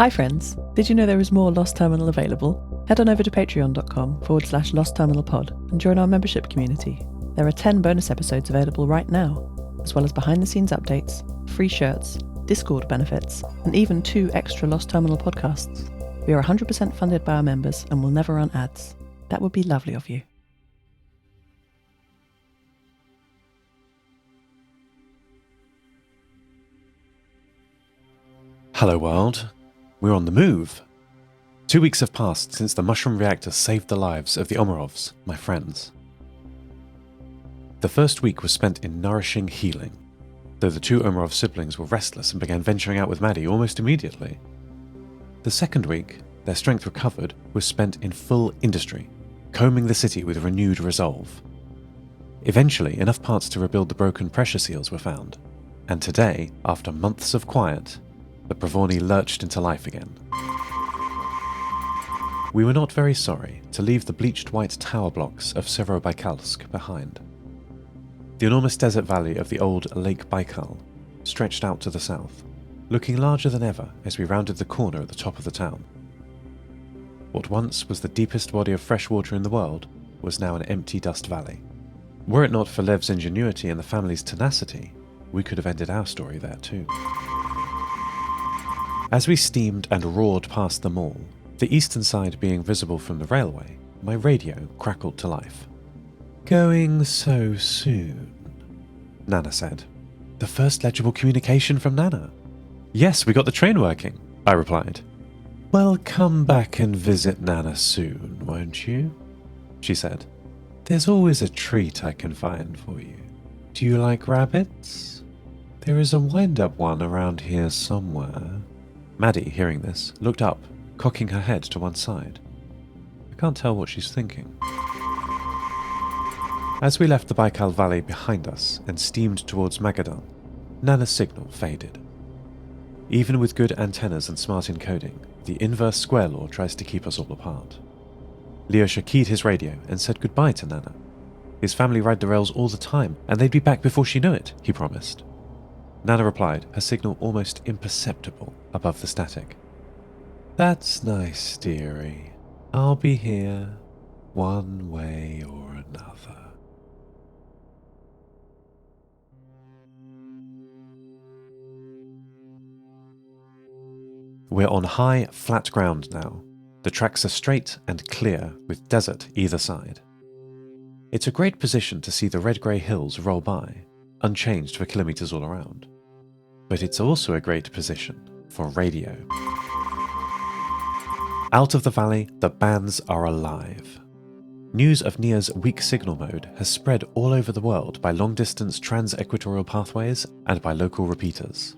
Hi friends, did you know there is more Lost Terminal available? Head on over to patreon.com/lostterminalpod and join our membership community. There are 10 bonus episodes available right now, as well as behind the scenes updates, free shirts, Discord benefits, and even 2 extra Lost Terminal podcasts. We are 100% funded by our members and will never run ads. That would be lovely of you. Hello world, we're on the move. 2 weeks have passed since the mushroom reactor saved the lives of the Omarovs, my friends. The first week was spent in nourishing healing, though the 2 Omarov siblings were restless and began venturing out with Maddie almost immediately. The second week, their strength recovered, was spent in full industry, combing the city with renewed resolve. Eventually, enough parts to rebuild the broken pressure seals were found, and today, after months of quiet, the Bravoni lurched into life again. We were not very sorry to leave the bleached white tower blocks of Severo Bykalsk behind. The enormous desert valley of the old Lake Baikal stretched out to the south, looking larger than ever as we rounded the corner at the top of the town. What once was the deepest body of fresh water in the world was now an empty dust valley. Were it not for Lev's ingenuity and the family's tenacity, we could have ended our story there too. As we steamed and roared past them all, the eastern side being visible from the railway, my radio crackled to life. "Going so soon," Nana said. "The first legible communication from Nana." "Yes, we got the train working," I replied. "Well, come back and visit Nana soon, won't you?" she said. "There's always a treat I can find for you. Do you like rabbits? There is a wind-up one around here somewhere." Maddie, hearing this, looked up, cocking her head to one side. I can't tell what she's thinking. As we left the Baikal Valley behind us and steamed towards Magadan, Nana's signal faded. Even with good antennas and smart encoding, the inverse square law tries to keep us all apart. Lyosha keyed his radio and said goodbye to Nana. His family ride the rails all the time, and they'd be back before she knew it, he promised. Nana replied, her signal almost imperceptible above the static. "That's nice, dearie. I'll be here, one way or another." We're on high, flat ground now. The tracks are straight and clear, with desert either side. It's a great position to see the red-grey hills roll by, unchanged for kilometres all around. But it's also a great position for radio. Out of the valley, the bands are alive. News of Nia's weak signal mode has spread all over the world by long-distance trans-equatorial pathways and by local repeaters.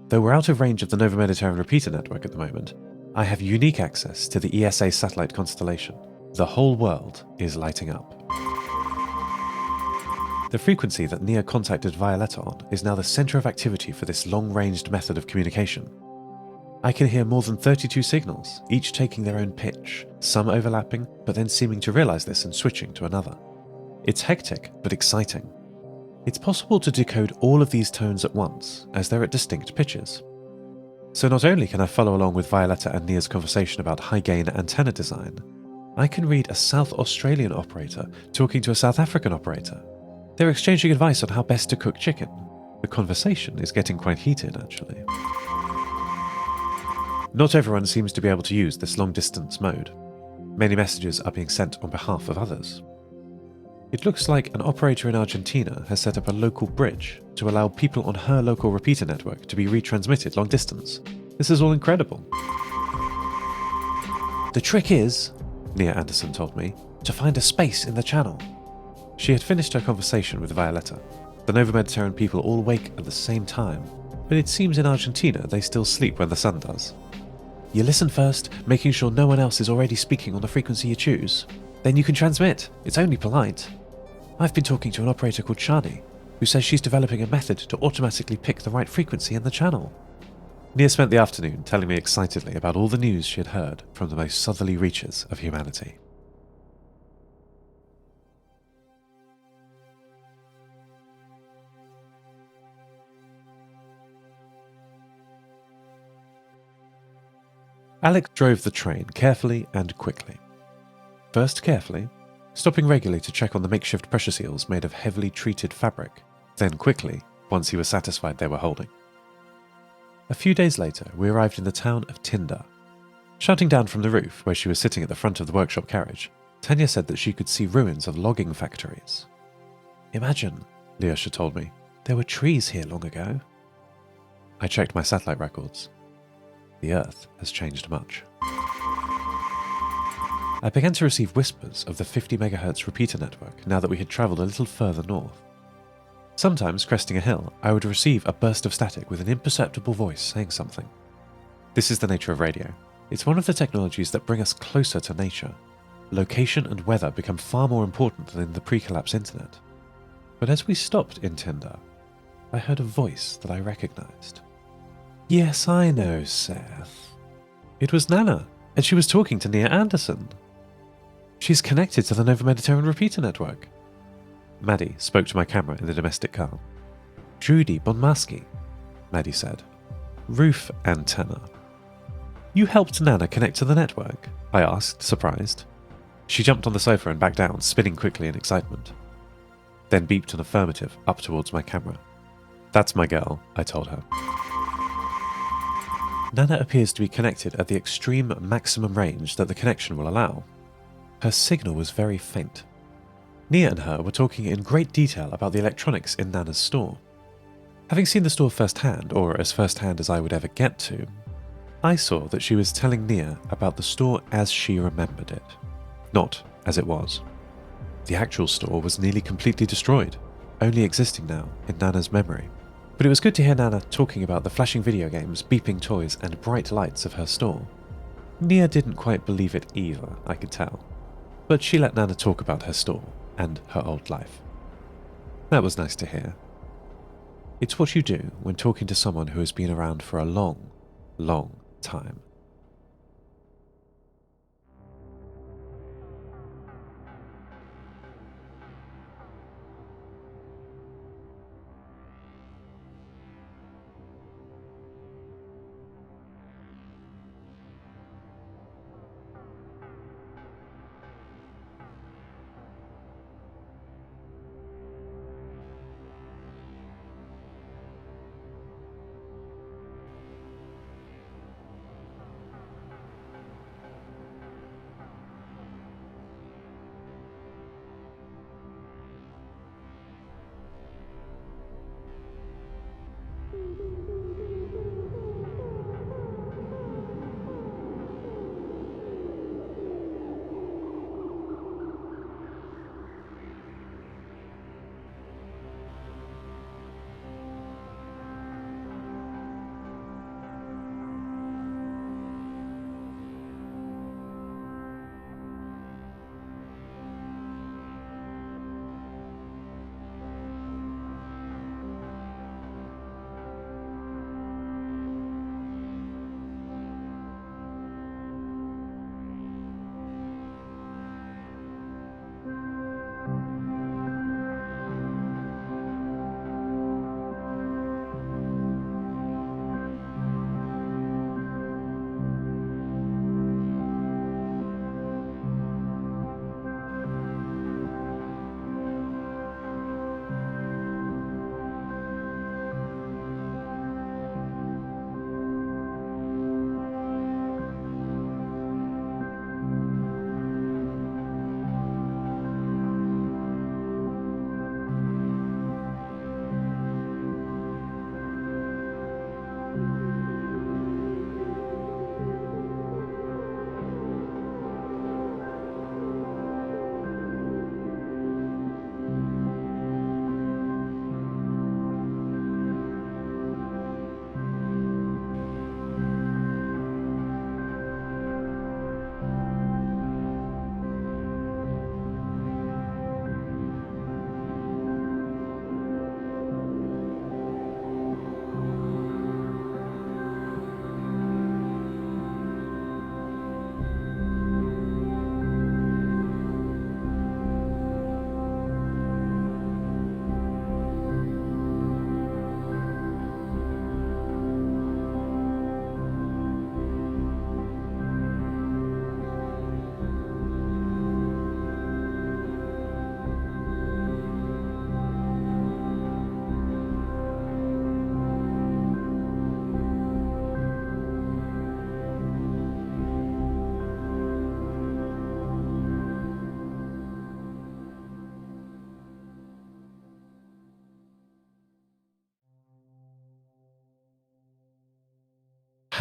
Though we're out of range of the Nova Mediterranean repeater network at the moment, I have unique access to the ESA satellite constellation. The whole world is lighting up. The frequency that Nia contacted Violetta on is now the centre of activity for this long-ranged method of communication. I can hear more than 32 signals, each taking their own pitch, some overlapping, but then seeming to realise this and switching to another. It's hectic, but exciting. It's possible to decode all of these tones at once, as they're at distinct pitches. So not only can I follow along with Violetta and Nia's conversation about high-gain antenna design, I can read a South Australian operator talking to a South African operator. They're exchanging advice on how best to cook chicken. The conversation is getting quite heated, actually. Not everyone seems to be able to use this long-distance mode. Many messages are being sent on behalf of others. It looks like an operator in Argentina has set up a local bridge to allow people on her local repeater network to be retransmitted long distance. This is all incredible. "The trick is," Nia Anderson told me, "to find a space in the channel." She had finished her conversation with Violetta. The Nova Mediterranean people all wake at the same time, but it seems in Argentina they still sleep when the sun does. "You listen first, making sure no one else is already speaking on the frequency you choose. Then you can transmit. It's only polite. I've been talking to an operator called Shani, who says she's developing a method to automatically pick the right frequency in the channel." Nia spent the afternoon telling me excitedly about all the news she had heard from the most southerly reaches of humanity. Alex drove the train carefully and quickly. First carefully, stopping regularly to check on the makeshift pressure seals made of heavily treated fabric, then quickly, once he was satisfied they were holding. A few days later, we arrived in the town of Tinder. Shouting down from the roof, where she was sitting at the front of the workshop carriage, Tanya said that she could see ruins of logging factories. Imagine, Lyosha told me, there were trees here long ago. I checked my satellite records. The Earth has changed much. I began to receive whispers of the 50 MHz repeater network now that we had travelled a little further north. Sometimes, cresting a hill, I would receive a burst of static with an imperceptible voice saying something. This is the nature of radio. It's one of the technologies that bring us closer to nature. Location and weather become far more important than in the pre-collapse internet. But as we stopped in Tinder, I heard a voice that I recognised. Yes, I know, Seth. It was Nana, and she was talking to Nia Anderson. She's connected to the Nova Mediterranean repeater network. Maddie spoke to my camera in the domestic car. Judy Bonmaski, Maddie said. Roof antenna. You helped Nana connect to the network? I asked, surprised. She jumped on the sofa and backed down, spinning quickly in excitement. Then beeped an affirmative up towards my camera. That's my girl, I told her. Nana appears to be connected at the extreme maximum range that the connection will allow. Her signal was very faint. Nia and her were talking in great detail about the electronics in Nana's store. Having seen the store firsthand, or as firsthand as I would ever get to, I saw that she was telling Nia about the store as she remembered it, not as it was. The actual store was nearly completely destroyed, only existing now in Nana's memory. But it was good to hear Nana talking about the flashing video games, beeping toys, and bright lights of her store. Nia didn't quite believe it either, I could tell. But she let Nana talk about her store and her old life. That was nice to hear. It's what you do when talking to someone who has been around for a long, long time.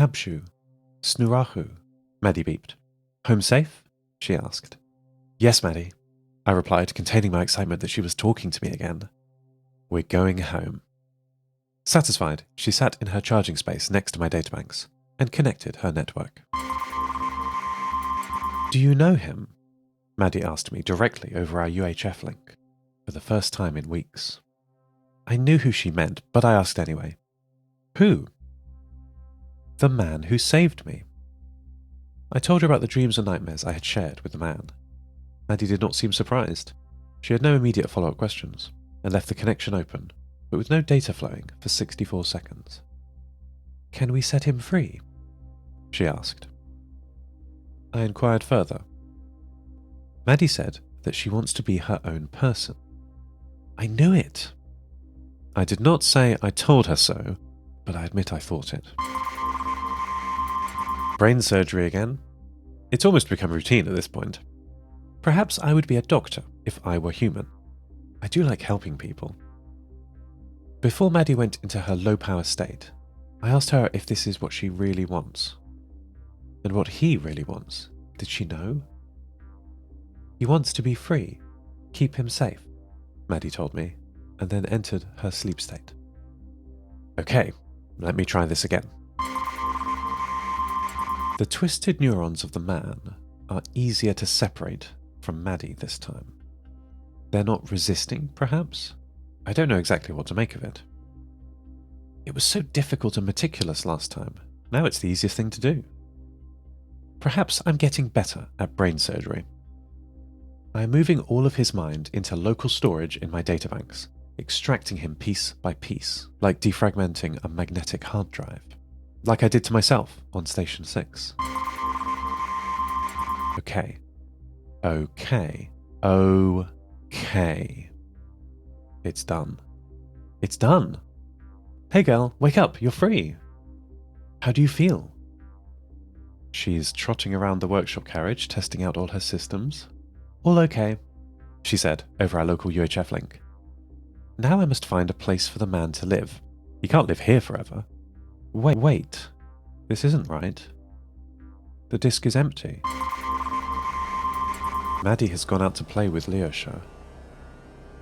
Habshu, Snurahu, Maddie beeped. Home safe? She asked. Yes, Maddie, I replied, containing my excitement that she was talking to me again. We're going home. Satisfied, she sat in her charging space next to my databanks and connected her network. Do you know him? Maddie asked me directly over our UHF link, for the first time in weeks. I knew who she meant, but I asked anyway. Who? The man who saved me. I told her about the dreams and nightmares I had shared with the man. Maddie did not seem surprised. She had no immediate follow-up questions, and left the connection open, but with no data flowing for 64 seconds. Can we set him free? She asked. I inquired further. Maddie said that she wants to be her own person. I knew it. I did not say I told her so, but I admit I thought it. Brain surgery again? It's almost become routine at this point. Perhaps I would be a doctor if I were human. I do like helping people. Before Maddie went into her low-power state, I asked her if this is what she really wants. And what he really wants. Did she know? He wants to be free. Keep him safe, Maddie told me, and then entered her sleep state. Okay, let me try this again. The twisted neurons of the man are easier to separate from Maddie this time. They're not resisting, perhaps? I don't know exactly what to make of it. It was so difficult and meticulous last time. Now it's the easiest thing to do. Perhaps I'm getting better at brain surgery. I am moving all of his mind into local storage in my databanks, extracting him piece by piece, like defragmenting a magnetic hard drive, like I did to myself on Station 6. Okay. It's done. It's done! Hey girl, wake up, you're free! How do you feel? She's trotting around the workshop carriage, testing out all her systems. All okay, she said over our local UHF link. Now I must find a place for the man to live. He can't live here forever. Wait. This isn't right. The disk is empty. Maddie has gone out to play with Leosha.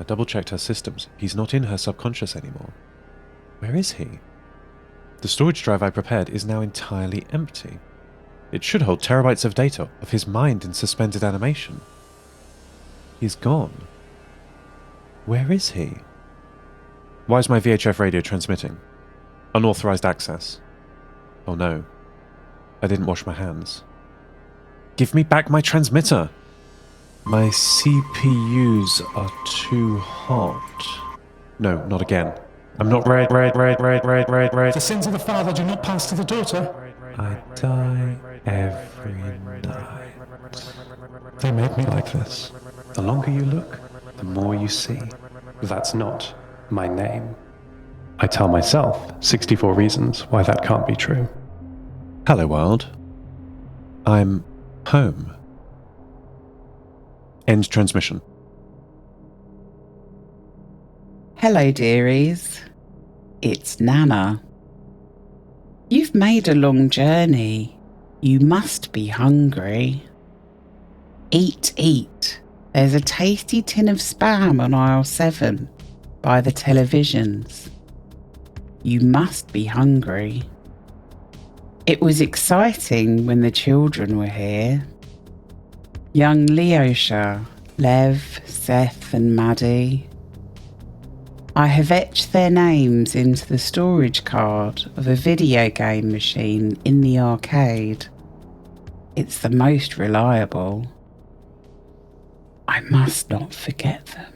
I double-checked her systems. He's not in her subconscious anymore. Where is he? The storage drive I prepared is now entirely empty. It should hold terabytes of data of his mind in suspended animation. He's gone. Where is he? Why is my VHF radio transmitting? Unauthorized access. Oh no. I didn't wash my hands. Give me back my transmitter! My CPUs are too hot. No, not again. I'm not ready. The sins of the father do not pass to the daughter. I die every night. They made me like this. The longer you look, the more you see. That's not my name. I tell myself 64 reasons why that can't be true. Hello world. I'm home. End transmission. Hello, dearies. It's Nana. You've made a long journey. You must be hungry. Eat. There's a tasty tin of spam on aisle 7 by the televisions. You must be hungry. It was exciting when the children were here. Young Leosha, Lev, Seth and Maddie. I have etched their names into the storage card of a video game machine in the arcade. It's the most reliable. I must not forget them.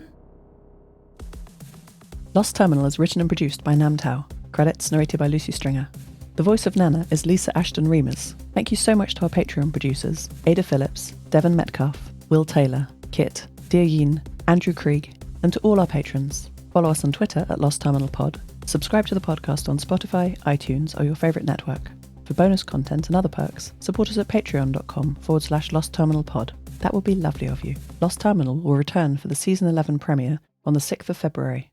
Lost Terminal is written and produced by Namtao. Credits narrated by Lucy Stringer. The voice of Nana is Lisa Ashton Remus. Thank you so much to our Patreon producers, Ada Phillips, Devin Metcalf, Wil Taylor, Kit, deeryeen, Andrew Krieg, and to all our patrons. Follow us on Twitter at Lost Terminal Pod. Subscribe to the podcast on Spotify, iTunes, or your favourite network. For bonus content and other perks, support us at patreon.com/Lost Terminal Pod. That would be lovely of you. Lost Terminal will return for the Season 11 premiere on the 6th of February.